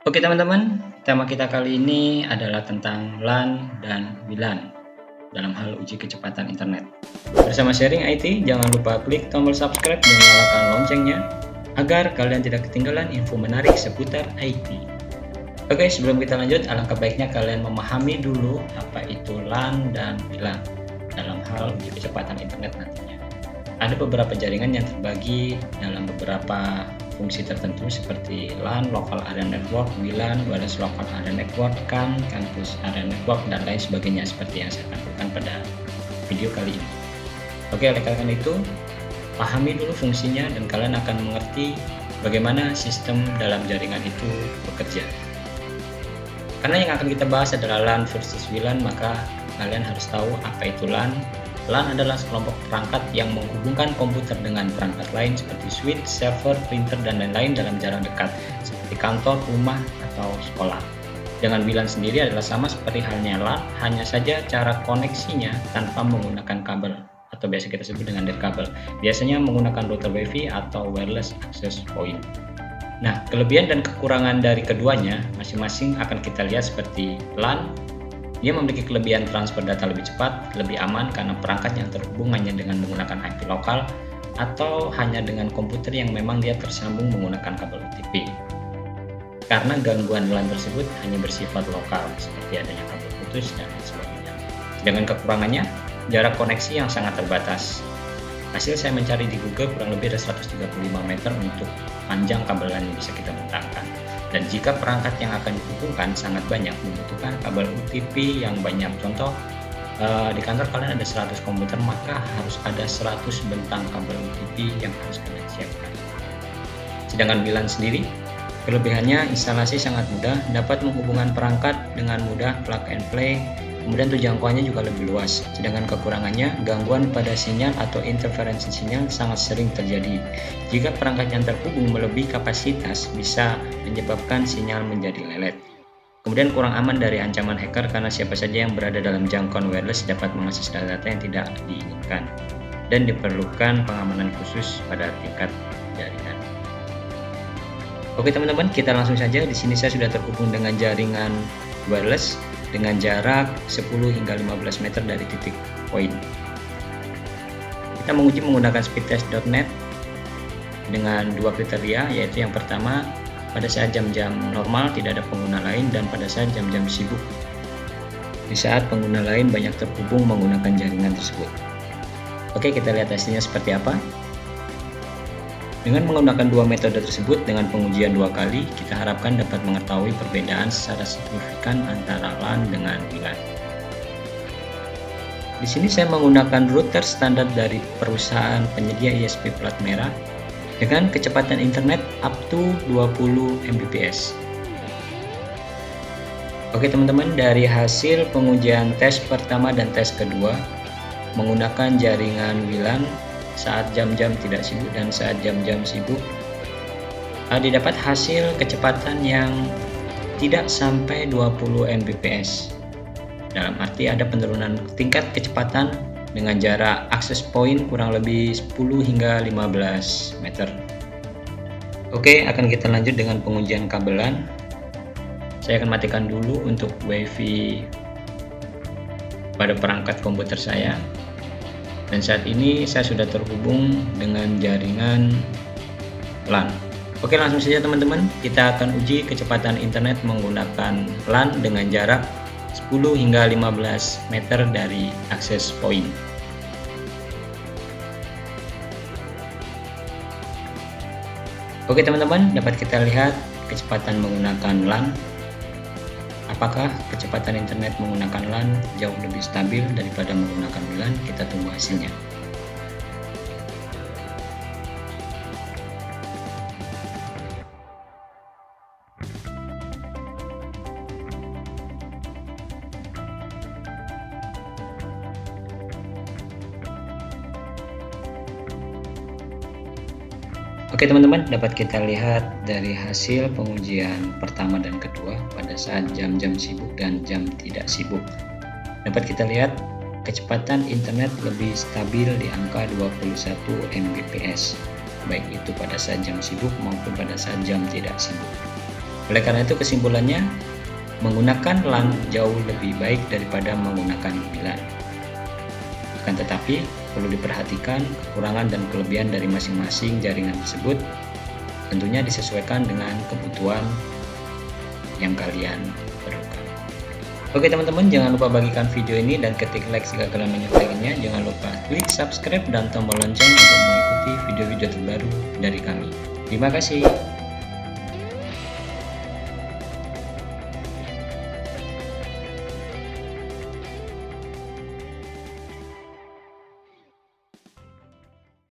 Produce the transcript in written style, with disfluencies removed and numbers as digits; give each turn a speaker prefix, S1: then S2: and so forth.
S1: Oke teman-teman, tema kita kali ini adalah tentang LAN dan WLAN dalam hal uji kecepatan internet. Bersama Sharing IT, jangan lupa klik tombol subscribe dan nyalakan loncengnya agar kalian tidak ketinggalan info menarik seputar IT. Oke, sebelum kita lanjut, alangkah baiknya kalian memahami dulu apa itu LAN dan WLAN dalam hal uji kecepatan internet nantinya. Ada beberapa jaringan yang terbagi dalam beberapa fungsi tertentu seperti LAN, Local Area Network, WLAN, Wireless Local Area Network, CAN, Campus Area Network, dan lain sebagainya seperti yang saya tampilkan pada video kali ini. Oke, oleh karena itu, pahami dulu fungsinya dan kalian akan mengerti bagaimana sistem dalam jaringan itu bekerja. Karena yang akan kita bahas adalah LAN versus WLAN, maka kalian harus tahu apa itu LAN. LAN adalah sekelompok perangkat yang menghubungkan komputer dengan perangkat lain seperti switch, server, printer, dan lain-lain dalam jarak dekat seperti kantor, rumah, atau sekolah. Dengan WLAN sendiri adalah sama seperti halnya LAN, hanya saja cara koneksinya tanpa menggunakan kabel atau biasa kita sebut dengan nirkabel. Biasanya menggunakan router WiFi atau wireless access point. Nah, kelebihan dan kekurangan dari keduanya masing-masing akan kita lihat seperti LAN. Dia memiliki kelebihan transfer data lebih cepat, lebih aman karena perangkat yang terhubung hanya dengan menggunakan IP lokal atau hanya dengan komputer yang memang dia tersambung menggunakan kabel OTP. Karena gangguan LAN tersebut hanya bersifat lokal seperti adanya kabel putus dan lain sebagainya. Dengan kekurangannya, jarak koneksi yang sangat terbatas. Hasil saya mencari di Google kurang lebih ada 135 meter untuk panjang kabel LAN yang bisa kita bentangkan. Dan jika perangkat yang akan dihubungkan sangat banyak membutuhkan kabel OTP yang banyak, contoh di kantor kalian ada 100 komputer, maka harus ada 100 bentang kabel OTP yang harus kalian siapkan. Sedangkan WLAN sendiri, kelebihannya instalasi sangat mudah, dapat menghubungkan perangkat dengan mudah, plug and play, kemudian tuh jangkauannya juga lebih luas. Sedangkan kekurangannya, gangguan pada sinyal atau interferensi sinyal sangat sering terjadi. Jika perangkat yang terhubung melebihi kapasitas, bisa menyebabkan sinyal menjadi lelet. Kemudian kurang aman dari ancaman hacker karena siapa saja yang berada dalam jangkauan wireless dapat mengakses data yang tidak diinginkan. Dan diperlukan pengamanan khusus pada tingkat jaringan. Oke teman-teman, kita langsung saja. Di sini saya sudah terhubung dengan jaringan wireless dengan jarak 10 hingga 15 meter dari titik poin. Kita menguji menggunakan speedtest.net dengan dua kriteria, yaitu yang pertama pada saat jam-jam normal tidak ada pengguna lain, dan pada saat jam-jam sibuk di saat pengguna lain banyak terhubung menggunakan jaringan tersebut. Oke, kita lihat hasilnya seperti apa. Dengan menggunakan dua metode tersebut dengan pengujian dua kali, kita harapkan dapat mengetahui perbedaan secara signifikan antara LAN dengan WLAN. Di sini saya menggunakan router standar dari perusahaan penyedia ISP plat merah dengan kecepatan internet up to 20 Mbps. Oke teman-teman, dari hasil pengujian tes pertama dan tes kedua menggunakan jaringan WLAN saat jam-jam tidak sibuk dan saat jam-jam sibuk, didapat hasil kecepatan yang tidak sampai 20 Mbps. Dalam arti ada penurunan tingkat kecepatan dengan jarak akses point kurang lebih 10 hingga 15 meter. Oke, akan kita lanjut dengan pengujian kabel LAN. Saya akan matikan dulu untuk WiFi pada perangkat komputer saya. Dan saat ini saya sudah terhubung dengan jaringan LAN. Oke, langsung saja teman-teman, kita akan uji kecepatan internet menggunakan LAN dengan jarak 10 hingga 15 meter dari akses point. Oke teman-teman, dapat kita lihat kecepatan menggunakan LAN. Apakah kecepatan internet menggunakan LAN jauh lebih stabil daripada menggunakan WLAN? Kita tunggu hasilnya. Oke teman-teman, dapat kita lihat dari hasil pengujian pertama dan kedua pada saat jam-jam sibuk dan jam tidak sibuk. Dapat kita lihat kecepatan internet lebih stabil di angka 21 Mbps, baik itu pada saat jam sibuk maupun pada saat jam tidak sibuk. Oleh karena itu kesimpulannya, menggunakan LAN jauh lebih baik daripada menggunakan WLAN. Akan tetapi, perlu diperhatikan kekurangan dan kelebihan dari masing-masing jaringan tersebut, tentunya disesuaikan dengan kebutuhan yang kalian perlukan. Oke teman-teman, jangan lupa bagikan video ini dan ketik like jika kalian menyukainya. Jangan lupa klik subscribe dan tombol lonceng untuk mengikuti video-video terbaru dari kami. Terima kasih.